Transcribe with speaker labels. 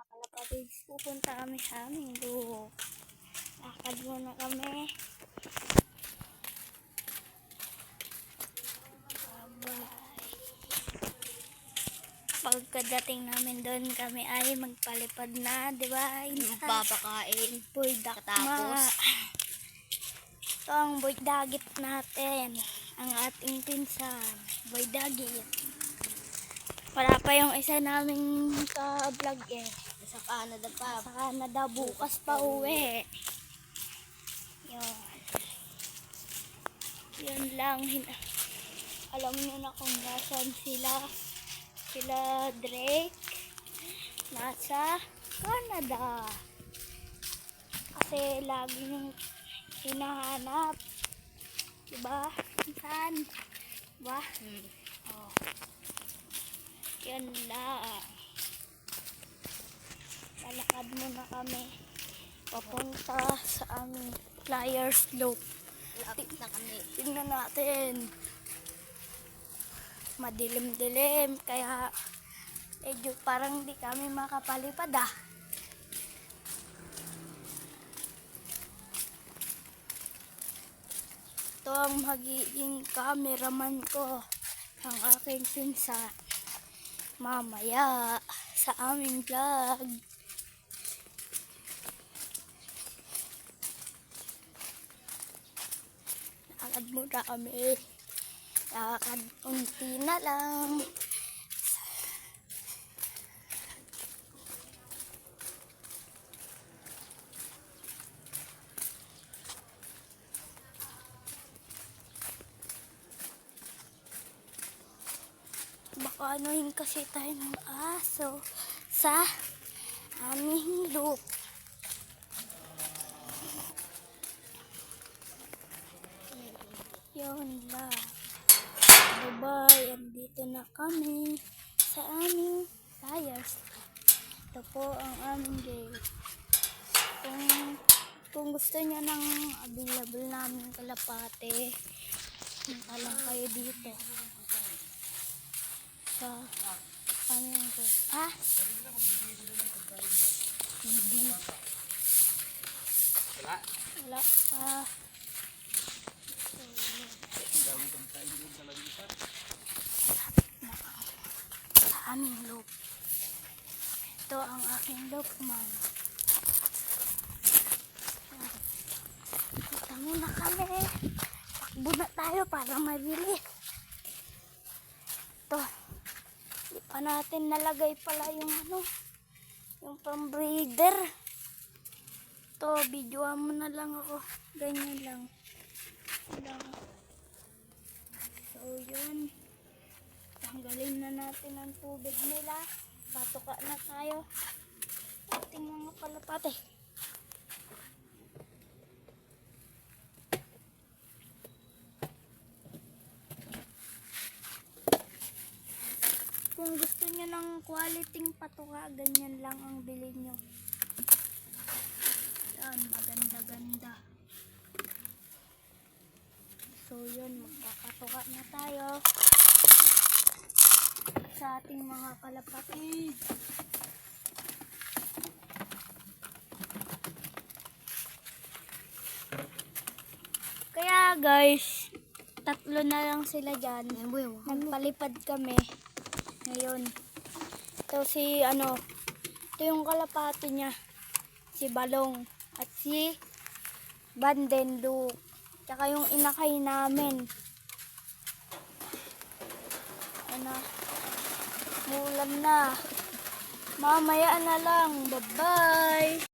Speaker 1: Kalapatids, pupunta kami sa aming luho. Lakad muna kami. Pagkadating namin doon, kami ay magpalipad na, di ba?
Speaker 2: Papakain.
Speaker 1: Buldak
Speaker 2: Tapos,
Speaker 1: ito ang buydagit natin. Ang ating pinsan. Buydagit. Wala pa yung isa naming ka-vlog eh.
Speaker 2: sa Canada pa.
Speaker 1: Sa Canada, bukas pa uwi. Yun. Yun lang. Alam nyo na kung nasan sila. Sila Drake. Nasa Canada. Kasi laging hinahanap. Diba? Saan? Diba? Oh. Yan lang. Lalakad muna kami papunta sa aming flyer slope.
Speaker 2: Lapit na kami.
Speaker 1: Tingnan natin. Madilim-dilim. Kaya medyo parang di kami makapalipad ah. Ito ang magiging cameraman ko. Ang aking pinsan. Mamaya sa aming vlog. Lakad muna kami. Lakad unti na lang. Baka anuhin kasi tayo ng aso sa aming loop. Yun lang. Bye-bye. Andito na kami sa aming tires. Ito po ang aming gate. Kung gusto niya ng available namin kalapate, punta lang kayo dito. Sa aming gate. Ah? Hindi. Wala pa. Sa aming loop. Ito ang aking loop man. Kita muna kami. Takbo na tayo para mabilis. Ito. Di pa natin nalagay pala yung yung pang-breeder. Ito, videoan mo na lang ako. Ganyan lang. So, yun. Tanggalin na natin ang tubig nila. Patuka na tayo. Ating mga kalapate. Kung gusto nyo ng quality patuka, ganyan lang ang bilhin nyo. Yan, maganda-ganda. So yun, magpapatuka na tayo sa ating mga kalapatid. Kaya guys, tatlo na lang sila dyan. Nagpalipad kami ngayon. Ito ito yung kalapati niya, si Balong at si Bandendu. Tsaka yung inakay namin. Mulan na. Mamaya na lang. Bye-bye.